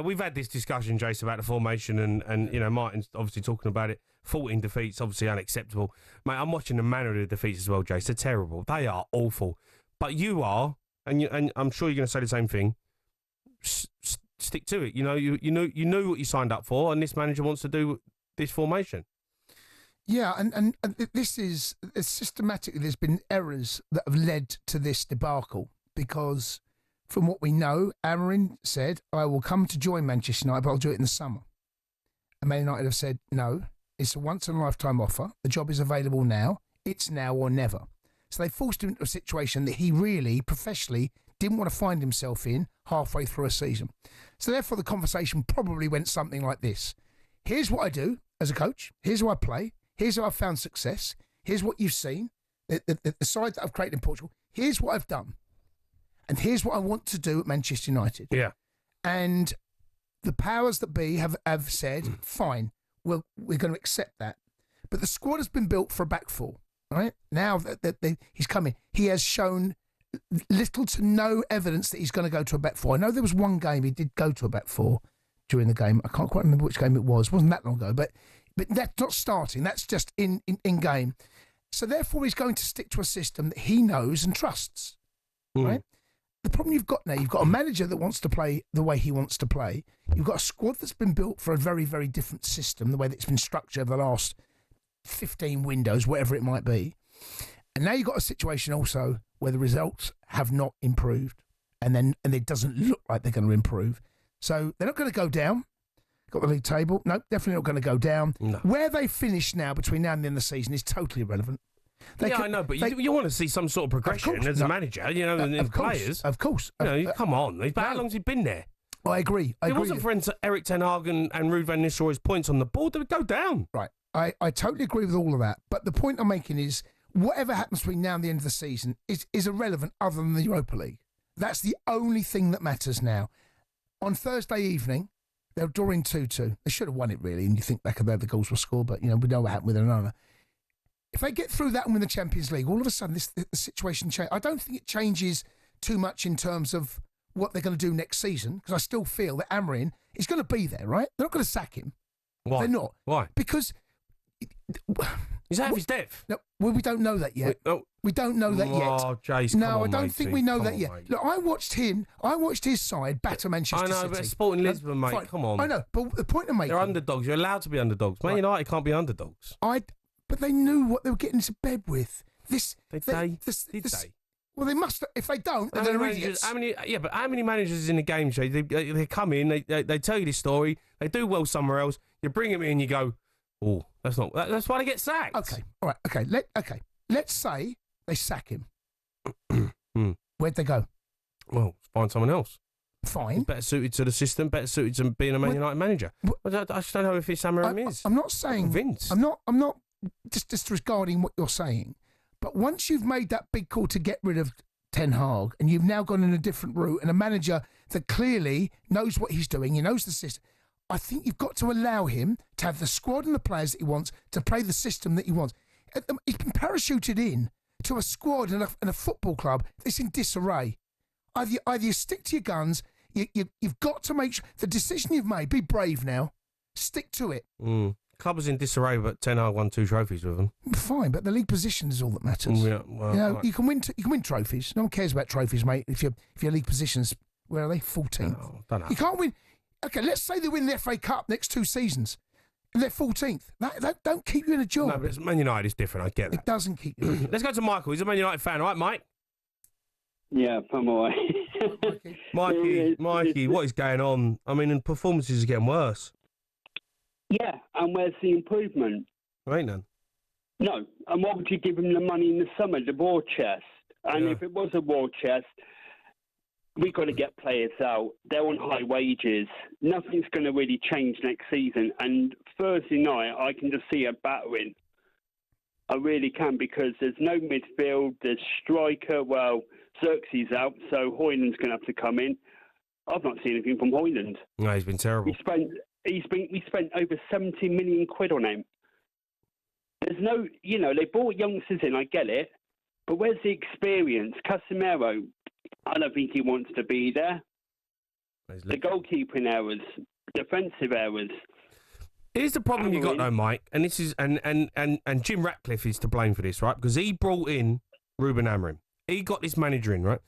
We've had this discussion, Jace, about the formation, and you know, Martin's obviously talking about it. 14 defeats, obviously unacceptable. Mate, I'm watching the manner of the defeats as well, Jace. They're terrible. They are awful. But you are, and I'm sure you're going to say the same thing. Stick to it. You know, you knew what you signed up for, and this manager wants to do this formation. Yeah, and this is systematically. There's been errors that have led to this debacle because, from what we know, Amorim said, "I will come to join Manchester United, but I'll do it in the summer." And Man United have said, "No, it's a once-in-a-lifetime offer. The job is available now. It's now or never." So they forced him into a situation that he really, professionally, didn't want to find himself in halfway through a season. So therefore, the conversation probably went something like this: "Here's what I do as a coach. Here's how I play. Here's how I've found success. Here's what you've seen. The side that I've created in Portugal. Here's what I've done. And here's what I want to do at Manchester United." Yeah. And the powers that be have said, fine, we're going to accept that. But the squad has been built for a back four, right? Now that he's coming, he has shown little to no evidence that he's going to go to a back four. I know there was one game he did go to a back four during the game. I can't quite remember which game it was. It wasn't that long ago. But that's not starting. That's just in game. So therefore, he's going to stick to a system that he knows and trusts, right? The problem you've got a manager that wants to play the way he wants to play. You've got a squad that's been built for a very, very different system, the way that it's been structured over the last 15 windows, whatever it might be. And now you've got a situation also where the results have not improved, and it doesn't look like they're going to improve. So they're not going to go down. Got the league table. No, definitely not going to go down. No. Where they finish now between now and the end of the season is totally irrelevant. I know, but you want to see some sort of progression as a manager, you know, and players. Of course. Come on. How long's he been there? I agree. If it wasn't for Eric Ten Hag and Ruud van Nistelrooy's points on the board, they would go down. Right. I totally agree with all of that. But the point I'm making is whatever happens between now and the end of the season is irrelevant other than the Europa League. That's the only thing that matters now. On Thursday evening, they're drawing 2-2. They should have won it, really, and you think back about the goals were scored, but, you know, we know what happened with another. If they get through that and win the Champions League, all of a sudden the situation changes. I don't think it changes too much in terms of what they're going to do next season, because I still feel that Amorim is going to be there, right? They're not going to sack him. Why? They're not. Why? Because... He's out of his depth. No, well, we don't know that yet. We don't know that yet. Oh, Jace, no, I don't think we know that yet. Mate. Look, I watched his side batter Manchester City. I know, but Sporting Lisbon, mate, fine. come on. I know, but the point I'm making... They're underdogs. You're allowed to be underdogs. Man United can't be underdogs. But they knew what they were getting into bed with. Did they? Well, they must. If they don't, then they're idiots. How many managers in the game, Jay? They come in, they tell you this story, they do well somewhere else. You bring them in, you go, oh, that's why they get sacked. Okay, all right, okay. Let's say they sack him. Where'd they go? Well, find someone else. Fine. Better suited to the system, better suited to being a Man United manager. I just don't know if it's Amorim is. I'm not saying. Vince. I'm not just disregarding what you're saying. But once you've made that big call to get rid of Ten Hag, and you've now gone in a different route, and a manager that clearly knows what he's doing, he knows the system, I think you've got to allow him to have the squad and the players that he wants to play the system that he wants. He's been parachuted in to a squad and a football club that's in disarray. Either you stick to your guns, you've got to make sure the decision you've made, be brave now, stick to it. Club was in disarray, but Ten Hag won 2 trophies with them. Fine, but the league position is all that matters. Yeah, well, you know, you can win trophies. No one cares about trophies, mate. If your league positions, where are they? 14th. No, don't know. You can't win. Okay, let's say they win the FA Cup next 2 seasons, and they're 14th. That don't keep you in a job. No, but Man United is different. I get that. It doesn't keep you. Let's go to Michael. He's a Man United fan, all right, Mike? Yeah, I'm all Mikey, right. what is going on? I mean, performances are getting worse. Yeah, and where's the improvement? There ain't none. No, and what would you give him the money in the summer, the war chest? And if it was a war chest, we've got to get players out. They're on high wages. Nothing's going to really change next season. And Thursday night, I can just see a battering. I really can, because there's no midfield. There's striker. Well, Xerxes out, so Højlund's going to have to come in. I've not seen anything from Højlund. No, he's been terrible. We spent over 70 million quid on him. There's no, they brought youngsters in, I get it, but where's the experience? Casemiro, I don't think he wants to be there. The goalkeeping errors, defensive errors. Here's the problem you got though, Mike, and this is and Jim Ratcliffe is to blame for this, right? Because he brought in Ruben Amorim. He got this manager in, right?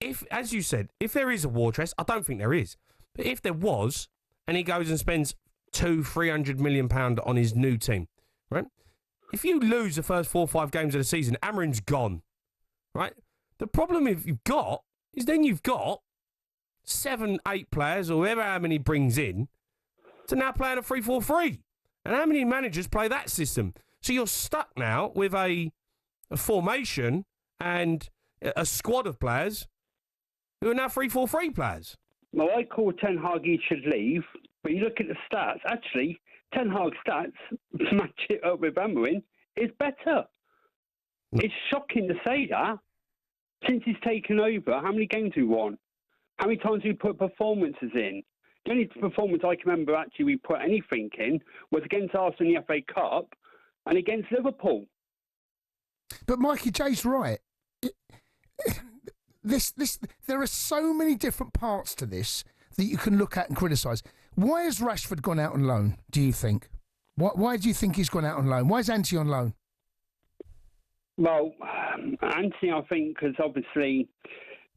If, as you said, if there is a war chest, I don't think there is, but if there was, and he goes and spends £200-300 million on his new team, right? If you lose the first 4 or 5 games of the season, Amorim's gone, right? The problem you've got is then you've got 7, 8 players, or whoever how many brings in, to now play in a 3-4-3. And how many managers play that system? So you're stuck now with a formation and a squad of players who are now 3-4-3 players. Well, I call Ten Hag he should leave, but you look at the stats. Actually, Ten Hag's stats match it up with Amorim is better. It's shocking to say that. Since he's taken over, how many games we won? How many times we put performances in? The only performance I can remember actually we put anything in was against Arsenal in the FA Cup and against Liverpool. But Mikey J's right. There are so many different parts to this that you can look at and criticise. Why has Rashford gone out on loan, do you think? Why do you think he's gone out on loan? Why is Ante on loan? Well, Anthony, I think, because obviously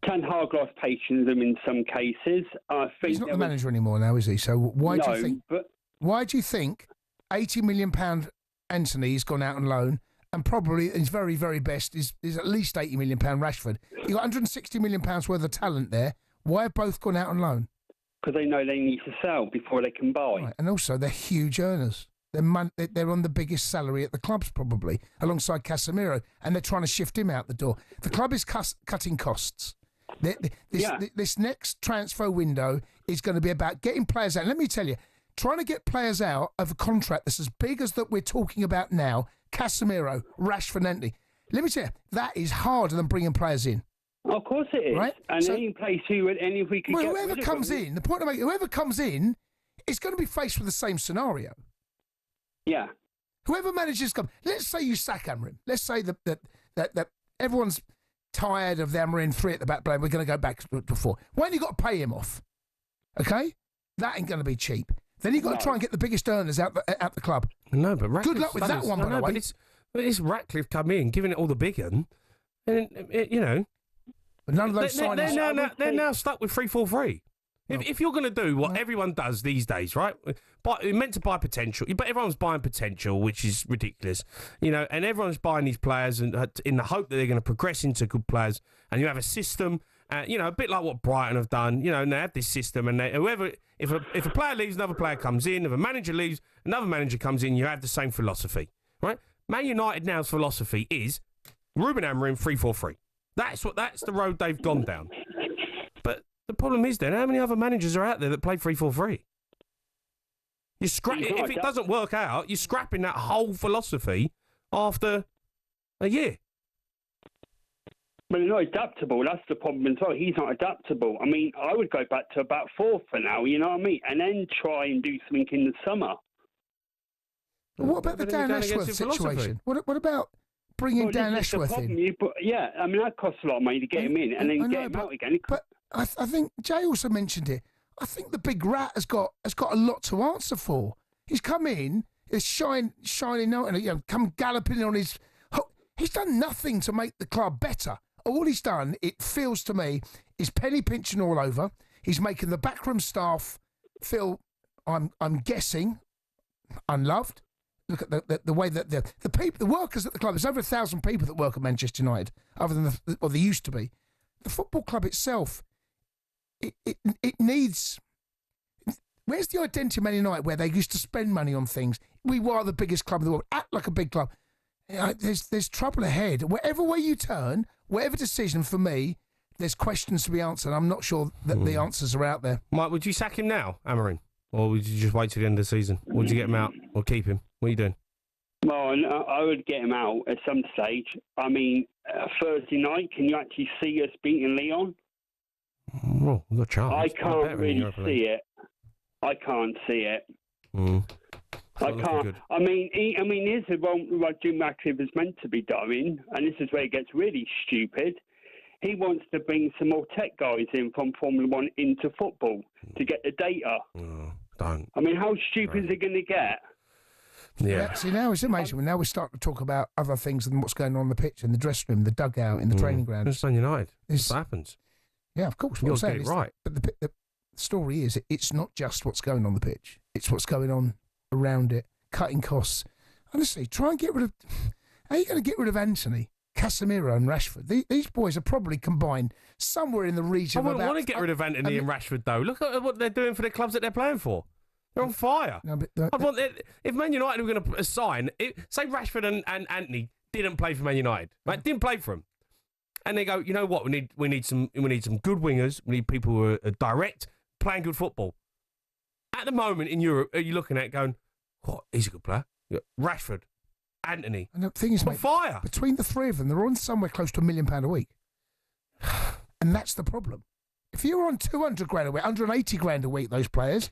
Ten Hag lost patience with him in some cases. I think he's not the manager anymore now, is he? So why do you think £80 million Anthony's gone out on loan, and probably his very, very best is at least £80 million Rashford? You got £160 million worth of talent there. Why have both gone out on loan? Because they know they need to sell before they can buy. Right. And also, they're huge earners. They're on the biggest salary at the clubs, probably, alongside Casemiro, and they're trying to shift him out the door. The club is cutting costs. This next transfer window is going to be about getting players out. Let me tell you, trying to get players out of a contract that's as big as that we're talking about now, Casemiro, Rashford, Anthony. Let me tell you, that is harder than bringing players in. Of course it is. Right? And any place if we could get whoever comes in, the point I make, whoever comes in is going to be faced with the same scenario. Yeah. Whoever manages to come, let's say you sack Amorim. Let's say that everyone's tired of the Amorim 3 at the back, we're going to go back to 4. Why ain't you got to pay him off? Okay? That ain't going to be cheap. Then you've got to try and get the biggest earners out the club. No, but Ratcliffe... Good luck with that one, by the way. But it's Ratcliffe come in, giving it all the big un, and, you know... But none of those signings... They're now stuck with 3-4-3. If you're going to do what everyone does these days, right? You're meant to buy potential, but everyone's buying potential, which is ridiculous, you know. And everyone's buying these players in the hope that they're going to progress into good players. And you have a system, you know, a bit like what Brighton have done, you know. And they have this system, and if a player leaves, another player comes in. If a manager leaves, another manager comes in. You have the same philosophy, right? Man United now's philosophy is Ruben Amorim 3-4-3. That's the road they've gone down. But the problem is then, how many other managers are out there that play 3-4-3? If it doesn't work out, you're scrapping that whole philosophy after a year. But he's not adaptable. That's the problem as well. He's not adaptable. I mean, I would go back to about 4 for now, you know what I mean? And then try and do something in the summer. What about the Dan Ashworth situation? What about bringing Dan Ashworth in? I mean, that costs a lot of money to get him in and then get him out again. But I think Jay also mentioned it. I think the big rat has got a lot to answer for. He's come in, is shining out, and come galloping on his. He's done nothing to make the club better. All he's done, it feels to me, is penny pinching all over. He's making the backroom staff feel, I'm guessing, unloved. Look at the way that the people, the workers at the club. There's over 1,000 people that work at Manchester United, other than there used to be. The football club itself. It needs. Where's the identity of Man United where they used to spend money on things? We were the biggest club in the world. Act like a big club. There's trouble ahead. Wherever way you turn, whatever decision, for me, there's questions to be answered. I'm not sure that the answers are out there. Mike, would you sack him now, Amorim? Or would you just wait till the end of the season? Or would you get him out or keep him? What are you doing? Well, I would get him out at some stage. I mean, Thursday night, can you actually see us beating Lyon? Oh, we've got a chance. I can't really see it. I can't see it. I can't. I mean, here's what Jim Ratcliffe is meant to be doing, and this is where it gets really stupid. he wants to bring some more tech guys in from Formula One into football to get the data. Oh, don't. I mean, how stupid is it going to get? Yeah. See, now it's amazing. Now we're starting to talk about other things than what's going on the pitch, in the dressing room, the dugout, in the training ground. It's Man United. That's what happens. Yeah, of course. What You'll I'm saying get it is, right. But the story is, it's not just what's going on the pitch. It's what's going on around it, cutting costs. Honestly, try and get rid of... How are you going to get rid of Anthony, Casemiro and Rashford? These boys are probably combined somewhere in the region of about... I wouldn't want to get rid of Anthony and Rashford, though. Look at what they're doing for the clubs that they're playing for. They're on fire. No, but if Man United were going to sign... say Rashford and Anthony didn't play for Man United. Right? Didn't play for them. And they go, you know what? We need some good wingers. We need people who are direct, playing good football. At the moment in Europe, are you looking at going, what? He's a good player. Rashford, Anthony. And the thing is, on fire. Between the three of them, they're on somewhere close to £1 million a week. And that's the problem. If you're on 200 grand a week, 180 grand a week, those players,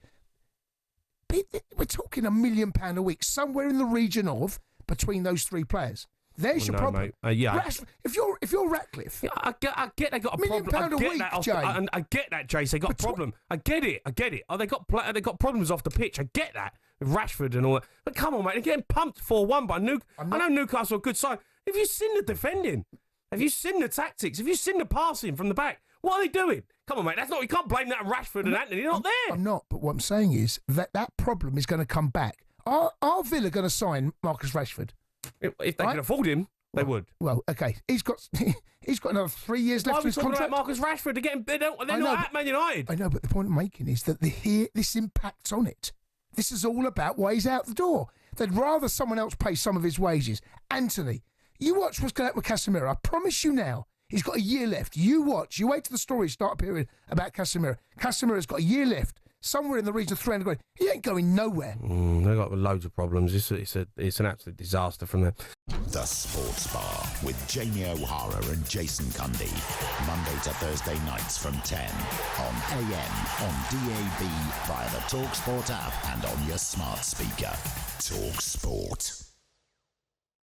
we're talking £1 million a week, somewhere in the region of between those three players. There's your problem. Rashford, if you're Ratcliffe, I get they got a £1 million problem. a week, Jay. I get that, Jace. They got a problem. I get it. Oh, they got problems off the pitch. I get that with Rashford and all that. But come on, mate, they're getting pumped 4-1 by I know Newcastle are a good side. Have you seen the defending? Have you seen the tactics? Have you seen the passing from the back? What are they doing? Come on, mate. You can't blame that on Rashford and Anthony. They're not there. I'm not. But what I'm saying is that problem is going to come back. Are Villa going to sign Marcus Rashford? If they can afford him, they would. Well, okay. He's got another 3 years left of his contract. Marcus Rashford again. They're not at Man United. I know, but the point I'm making is that this impacts on it. This is all about why he's out the door. They'd rather someone else pay some of his wages. Anthony, you watch what's going to happen with Casemiro. I promise you now, he's got a year left. You watch. You wait till the stories start appearing about Casemiro. Casemiro's got a year left. Somewhere in the region of 300 grand. He ain't going nowhere. They've got loads of problems. It's an absolute disaster from them. The Sports Bar with Jamie O'Hara and Jason Cundy. Monday to Thursday nights from 10 on AM, on DAB, via the talkSPORT app and on your smart speaker. talkSPORT.